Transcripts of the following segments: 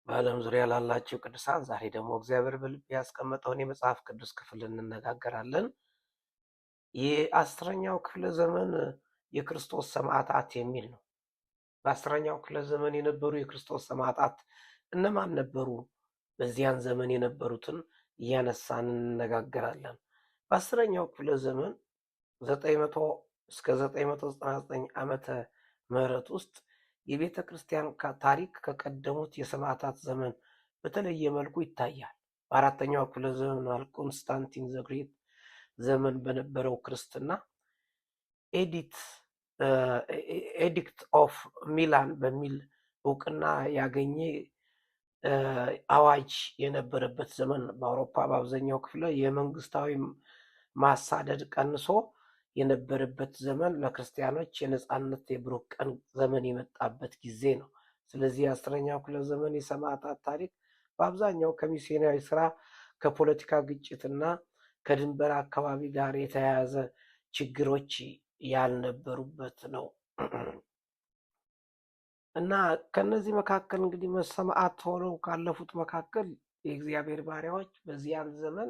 በዓለም ዙሪያ ላላችሁ ቅዱሳን ዛሬ ደግሞ እግዚአብሔር በልብ ያስቀመጠውን የመጽሐፍ ቅዱስ ክፍል እንነጋገራለን። የአስረኛው ክፍለ ዘመን የክርስቶስ ሰማዕታት የሚል ነው። በአስረኛው ክፍለ ዘመን የነበሩ የክርስቶስ ሰማዕታት እነማን ነበሩ? በዚያን ዘመን የነበሩትን እያነሳን እንነጋገራለን። በአስረኛው ክፍለ ዘመን 900 እስከ 999 ዓመተ ምህረት ውስጥ የቤተ ክርስቲያን ታሪክ ከቀደሙት የሰማዕታት ዘመን በተለየ መልኩ ይታያል። በአራተኛው ክፍለ ዘመን ኮንስታንቲን ዘግሬት ዘመን በነበረው ክርስትና ኤዲክት ኦፍ ሚላን በሚል እውቅና ያገኘ አዋጅ የነበረበት ዘመን፣ በአውሮፓ በአብዛኛው ክፍለ የመንግስታዊ ማሳደድ ቀንሶ የነበረበት ዘመን፣ ለክርስቲያኖች የነጻነት የብሩህ ቀን ዘመን የመጣበት ጊዜ ነው። ስለዚህ የአስረኛው ክፍለ ዘመን የሰማዕታት ታሪክ በአብዛኛው ከሚስዮናዊ ስራ፣ ከፖለቲካ ግጭትና ከድንበር አካባቢ ጋር የተያያዘ ችግሮች ያልነበሩበት ነው እና ከነዚህ መካከል እንግዲህ ሰማዕት ሆነው ካለፉት መካከል የእግዚአብሔር ባሪያዎች በዚያን ዘመን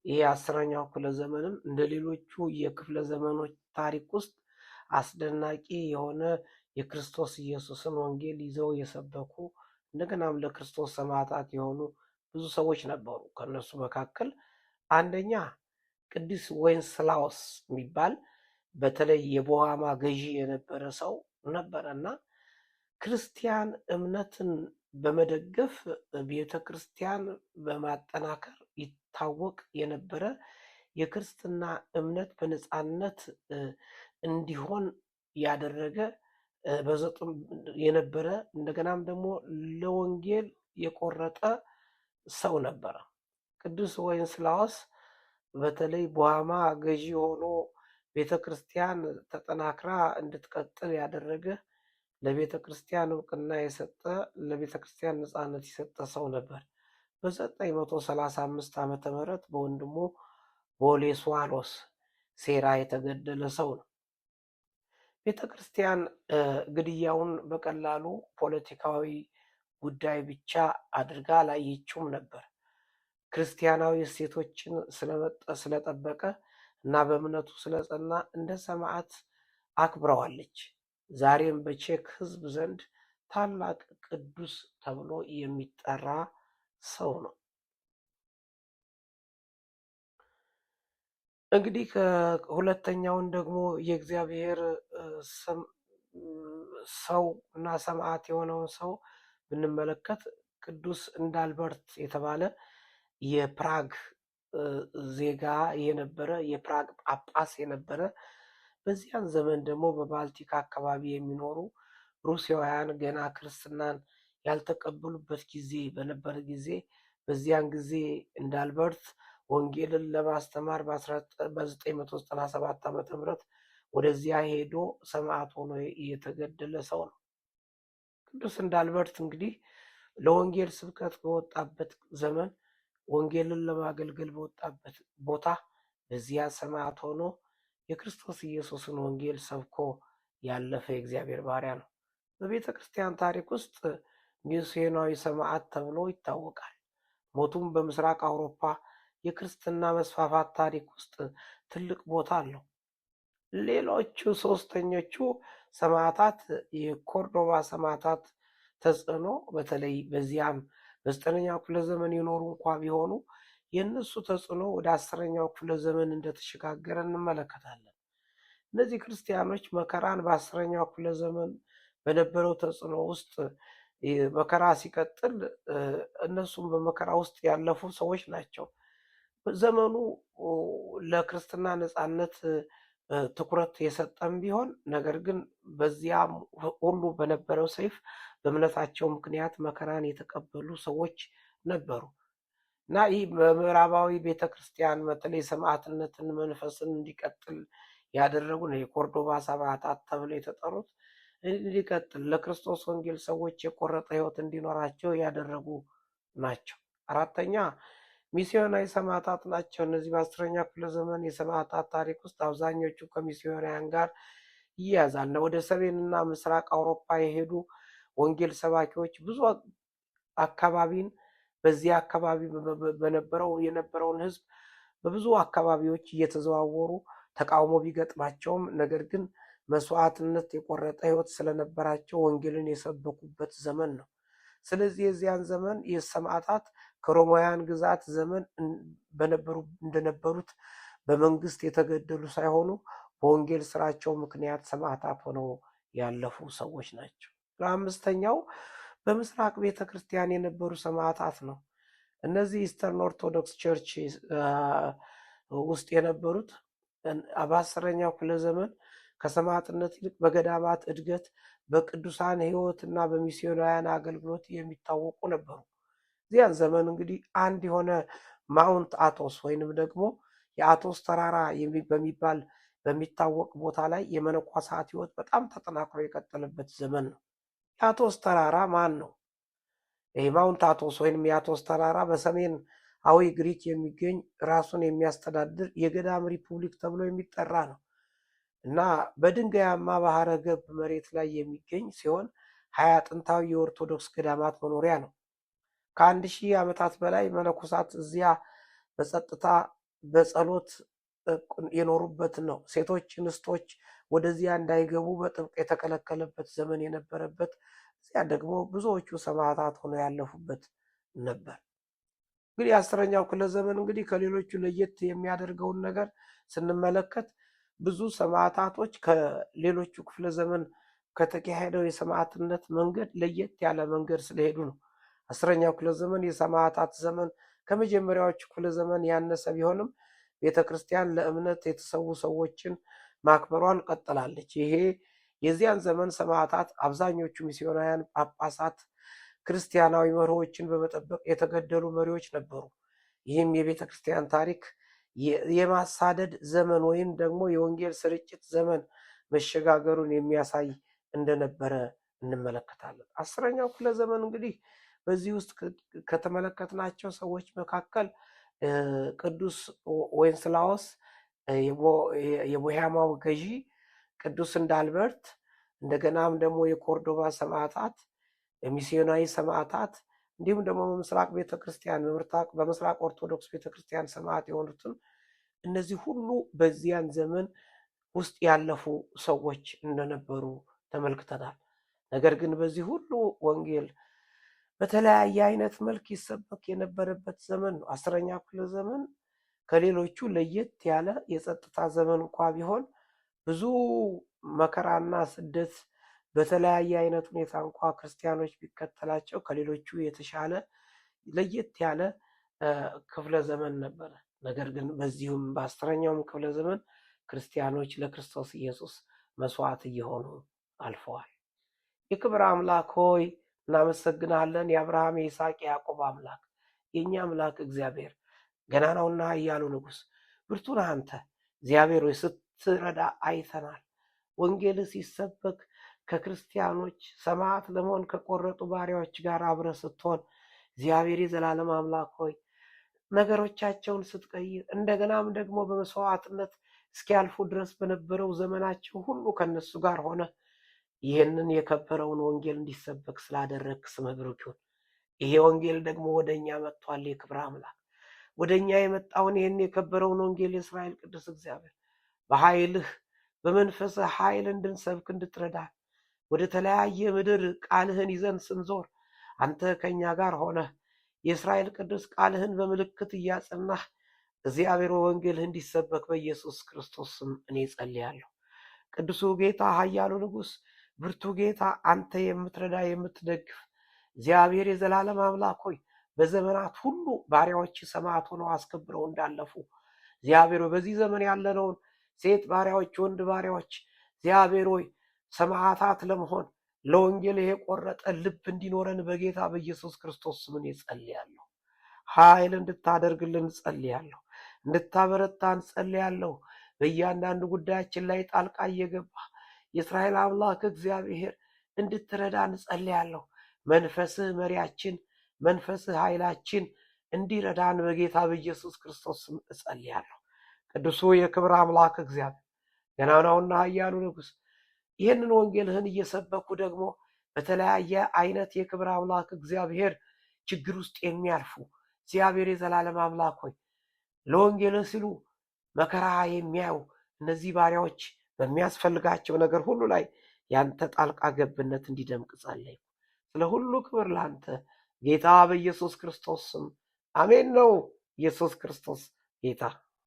ይህ አስረኛው ክፍለ ዘመንም እንደ ሌሎቹ የክፍለ ዘመኖች ታሪክ ውስጥ አስደናቂ የሆነ የክርስቶስ ኢየሱስን ወንጌል ይዘው የሰበኩ እንደገናም ለክርስቶስ ሰማዕታት የሆኑ ብዙ ሰዎች ነበሩ። ከነሱ መካከል አንደኛ ቅዱስ ዌንስላዎስ የሚባል በተለይ የቦሃማ ገዢ የነበረ ሰው ነበረ እና ክርስቲያን እምነትን በመደገፍ ቤተ ክርስቲያን በማጠናከር ይታወቅ የነበረ የክርስትና እምነት በነፃነት እንዲሆን ያደረገ የነበረ እንደገናም ደግሞ ለወንጌል የቆረጠ ሰው ነበረ። ቅዱስ ዌንስላዎስ በተለይ ቦሃማ ገዢ ሆኖ ቤተ ክርስቲያን ተጠናክራ እንድትቀጥል ያደረገ፣ ለቤተ ክርስቲያን እውቅና የሰጠ፣ ለቤተ ክርስቲያን ነፃነት የሰጠ ሰው ነበር። በ935 ዓመተ ምህረት በወንድሙ ቦሌስዋኖስ ሴራ የተገደለ ሰው ነው። ቤተ ክርስቲያን ግድያውን በቀላሉ ፖለቲካዊ ጉዳይ ብቻ አድርጋ አላየችውም ነበር። ክርስቲያናዊ እሴቶችን ስለጠበቀ እና በእምነቱ ስለጸና እንደ ሰማዕት አክብረዋለች። ዛሬም በቼክ ሕዝብ ዘንድ ታላቅ ቅዱስ ተብሎ የሚጠራ ሰው ነው። እንግዲህ ሁለተኛውን ደግሞ የእግዚአብሔር ሰው እና ሰማዕት የሆነውን ሰው ብንመለከት ቅዱስ እንዳልበርት የተባለ የፕራግ ዜጋ የነበረ የፕራግ ጳጳስ የነበረ፣ በዚያን ዘመን ደግሞ በባልቲክ አካባቢ የሚኖሩ ሩሲያውያን ገና ክርስትናን ያልተቀበሉበት ጊዜ በነበረ ጊዜ በዚያን ጊዜ እንዳልበርት ወንጌልን ለማስተማር በ997 ዓመተ ምህረት ወደዚያ ሄዶ ሰማዕት ሆኖ የተገደለ ሰው ነው። ቅዱስ እንዳልበርት እንግዲህ ለወንጌል ስብከት በወጣበት ዘመን ወንጌልን ለማገልገል በወጣበት ቦታ በዚያ ሰማዕት ሆኖ የክርስቶስ ኢየሱስን ወንጌል ሰብኮ ያለፈ የእግዚአብሔር ባሪያ ነው። በቤተ ክርስቲያን ታሪክ ውስጥ ሚስዮናዊ ሰማዕት ተብሎ ይታወቃል። ሞቱም በምስራቅ አውሮፓ የክርስትና መስፋፋት ታሪክ ውስጥ ትልቅ ቦታ አለው። ሌሎቹ ሶስተኞቹ ሰማዕታት የኮርዶባ ሰማዕታት ተጽዕኖ፣ በተለይ በዚያም በ9ኛው ክፍለ ዘመን የኖሩ እንኳ ቢሆኑ የእነሱ ተጽዕኖ ወደ 10ኛው ክፍለ ዘመን እንደተሸጋገረ እንመለከታለን። እነዚህ ክርስቲያኖች መከራን በ10ኛው ክፍለ ዘመን በነበረው ተጽዕኖ ውስጥ መከራ ሲቀጥል እነሱም በመከራ ውስጥ ያለፉ ሰዎች ናቸው። ዘመኑ ለክርስትና ነፃነት ትኩረት የሰጠም ቢሆን ነገር ግን በዚያም ሁሉ በነበረው ሰይፍ በእምነታቸው ምክንያት መከራን የተቀበሉ ሰዎች ነበሩ እና ይህ በምዕራባዊ ቤተክርስቲያን በተለይ ሰማዕትነትን መንፈስን እንዲቀጥል ያደረጉ ነው። የኮርዶባ ሰማዕታት ተብለው የተጠሩት እንዲቀጥል ለክርስቶስ ወንጌል ሰዎች የቆረጠ ሕይወት እንዲኖራቸው ያደረጉ ናቸው። አራተኛ ሚስዮናዊ ሰማዕታት ናቸው። እነዚህ በ10ኛ ክፍለ ዘመን የሰማዕታት ታሪክ ውስጥ አብዛኞቹ ከሚስዮናውያን ጋር ይያዛል። ወደ ሰሜንና ምስራቅ አውሮፓ የሄዱ ወንጌል ሰባኪዎች ብዙ አካባቢን በዚህ አካባቢ የነበረውን ህዝብ በብዙ አካባቢዎች እየተዘዋወሩ ተቃውሞ ቢገጥማቸውም ነገር ግን መስዋዕትነት የቆረጠ ህይወት ስለነበራቸው ወንጌልን የሰበኩበት ዘመን ነው። ስለዚህ የዚያን ዘመን የሰማዕታት ከሮማውያን ግዛት ዘመን እንደነበሩት በመንግስት የተገደሉ ሳይሆኑ በወንጌል ስራቸው ምክንያት ሰማዕታት ሆነው ያለፉ ሰዎች ናቸው። ለአምስተኛው በምስራቅ ቤተ ክርስቲያን የነበሩ ሰማዕታት ነው። እነዚህ ኢስተርን ኦርቶዶክስ ቸርች ውስጥ የነበሩት በ10ኛው ክፍለ ዘመን ከሰማዕትነት ይልቅ በገዳማት እድገት፣ በቅዱሳን ህይወት እና በሚስዮናውያን አገልግሎት የሚታወቁ ነበሩ። እዚያን ዘመን እንግዲህ አንድ የሆነ ማውንት አቶስ ወይንም ደግሞ የአቶስ ተራራ በሚባል በሚታወቅ ቦታ ላይ የመነኮሳት ህይወት በጣም ተጠናክሮ የቀጠለበት ዘመን ነው። የአቶስ ተራራ ማን ነው? ይህ ማውንት አቶስ ወይንም የአቶስ ተራራ በሰሜናዊ ግሪክ የሚገኝ ራሱን የሚያስተዳድር የገዳም ሪፑብሊክ ተብሎ የሚጠራ ነው እና በድንጋያማ ባህረ ገብ መሬት ላይ የሚገኝ ሲሆን 20 ጥንታዊ የኦርቶዶክስ ገዳማት መኖሪያ ነው። ከ1000 ዓመታት በላይ መነኮሳት እዚያ በጸጥታ በጸሎት የኖሩበት ነው። ሴቶች እንስቶች ወደዚያ እንዳይገቡ በጥብቅ የተከለከለበት ዘመን የነበረበት፣ እዚያ ደግሞ ብዙዎቹ ሰማዕታት ሆነው ያለፉበት ነበር። እንግዲህ 10ኛው ክፍለ ዘመን እንግዲህ ከሌሎቹ ለየት የሚያደርገውን ነገር ስንመለከት ብዙ ሰማዕታቶች ከሌሎቹ ክፍለ ዘመን ከተካሄደው የሰማዕትነት መንገድ ለየት ያለ መንገድ ስለሄዱ ነው። 10ኛው ክፍለ ዘመን የሰማዕታት ዘመን ከመጀመሪያዎቹ ክፍለ ዘመን ያነሰ ቢሆንም ቤተክርስቲያን ለእምነት የተሰዉ ሰዎችን ማክበሯን ቀጥላለች። ይሄ የዚያን ዘመን ሰማዕታት አብዛኞቹ ሚስዮናውያን፣ ጳጳሳት፣ ክርስቲያናዊ መርሆችን በመጠበቅ የተገደሉ መሪዎች ነበሩ። ይህም የቤተክርስቲያን ታሪክ የማሳደድ ዘመን ወይም ደግሞ የወንጌል ስርጭት ዘመን መሸጋገሩን የሚያሳይ እንደነበረ እንመለከታለን። 10ኛው ክፍለ ዘመን እንግዲህ በዚህ ውስጥ ከተመለከትናቸው ሰዎች መካከል ቅዱስ ዌንስላዎስ የቦሄማው ገዢ፣ ቅዱስ እንዳልበርት፣ እንደገናም ደግሞ የኮርዶባ ሰማዕታት፣ የሚስዮናዊ ሰማዕታት እንዲሁም ደግሞ በምስራቅ ቤተክርስቲያን በምስራቅ ኦርቶዶክስ ቤተክርስቲያን ሰማዕት የሆኑትን እነዚህ ሁሉ በዚያን ዘመን ውስጥ ያለፉ ሰዎች እንደነበሩ ተመልክተናል። ነገር ግን በዚህ ሁሉ ወንጌል በተለያየ አይነት መልክ ይሰበክ የነበረበት ዘመን ነው። 10ኛው ክፍለ ዘመን ከሌሎቹ ለየት ያለ የጸጥታ ዘመን እንኳ ቢሆን ብዙ መከራና ስደት በተለያየ አይነት ሁኔታ እንኳ ክርስቲያኖች ቢከተላቸው ከሌሎቹ የተሻለ ለየት ያለ ክፍለ ዘመን ነበረ። ነገር ግን በዚሁም በ10ኛውም ክፍለ ዘመን ክርስቲያኖች ለክርስቶስ ኢየሱስ መስዋዕት እየሆኑ አልፈዋል። የክብር አምላክ ሆይ እናመሰግናለን። የአብርሃም የይስሐቅ የያዕቆብ አምላክ የእኛ አምላክ እግዚአብሔር ገናናውና ኃያሉ ንጉሥ ብርቱ ነህ አንተ። እግዚአብሔር ሆይ ስትረዳ አይተናል። ወንጌል ሲሰበክ ከክርስቲያኖች ሰማዕት ለመሆን ከቆረጡ ባሪያዎች ጋር አብረ ስትሆን እግዚአብሔር የዘላለም አምላክ ሆይ ነገሮቻቸውን ስትቀይር እንደገናም ደግሞ በመስዋዕትነት እስኪያልፉ ድረስ በነበረው ዘመናቸው ሁሉ ከነሱ ጋር ሆነ ይህንን የከበረውን ወንጌል እንዲሰበክ ስላደረግ ስምህ ብሩክ ይሁን። ይሄ ወንጌል ደግሞ ወደኛ መጥቷል። የክብር አምላክ ወደኛ የመጣውን ይህን የከበረውን ወንጌል የእስራኤል ቅዱስ እግዚአብሔር በኃይልህ በመንፈስህ ኃይል እንድንሰብክ እንድትረዳ ወደ ተለያየ ምድር ቃልህን ይዘን ስንዞር አንተ ከኛ ጋር ሆነህ የእስራኤል ቅዱስ ቃልህን በምልክት እያጸናህ እግዚአብሔር ወንጌልህ እንዲሰበክ በኢየሱስ ክርስቶስ ስም እኔ ጸልያለሁ። ቅዱሱ ጌታ ኃያሉ ንጉሥ ብርቱ ጌታ አንተ የምትረዳ የምትደግፍ እግዚአብሔር የዘላለም አምላክ ሆይ በዘመናት ሁሉ ባሪያዎች ሰማዕት ሆነው አስከብረው እንዳለፉ እግዚአብሔር ሆይ በዚህ ዘመን ያለነውን ሴት ባሪያዎች፣ ወንድ ባሪያዎች እግዚአብሔር ሆይ ሰማዕታት ለመሆን ለወንጌል የቆረጠ ልብ እንዲኖረን በጌታ በኢየሱስ ክርስቶስ ስም እኔ ጸልያለሁ። ኃይል እንድታደርግልን ጸልያለሁ። እንድታበረታን ጸልያለሁ። በእያንዳንዱ ጉዳያችን ላይ ጣልቃ እየገባ የእስራኤል አምላክ እግዚአብሔር እንድትረዳን ጸልያለሁ። መንፈስህ መሪያችን፣ መንፈስህ ኃይላችን እንዲረዳን በጌታ በኢየሱስ ክርስቶስ ስም እጸልያለሁ። ቅዱሱ የክብር አምላክ እግዚአብሔር ገናናውና ኃያሉ ንጉሥ ይህንን ወንጌልህን እየሰበኩ ደግሞ በተለያየ አይነት የክብር አምላክ እግዚአብሔር ችግር ውስጥ የሚያልፉ እግዚአብሔር የዘላለም አምላክ ሆይ ለወንጌል ሲሉ መከራ የሚያዩ እነዚህ ባሪያዎች በሚያስፈልጋቸው ነገር ሁሉ ላይ ያንተ ጣልቃ ገብነት እንዲደምቅ ጸለይኩ። ስለ ሁሉ ክብር ላንተ ጌታ በኢየሱስ ክርስቶስ ስም አሜን ነው። ኢየሱስ ክርስቶስ ጌታ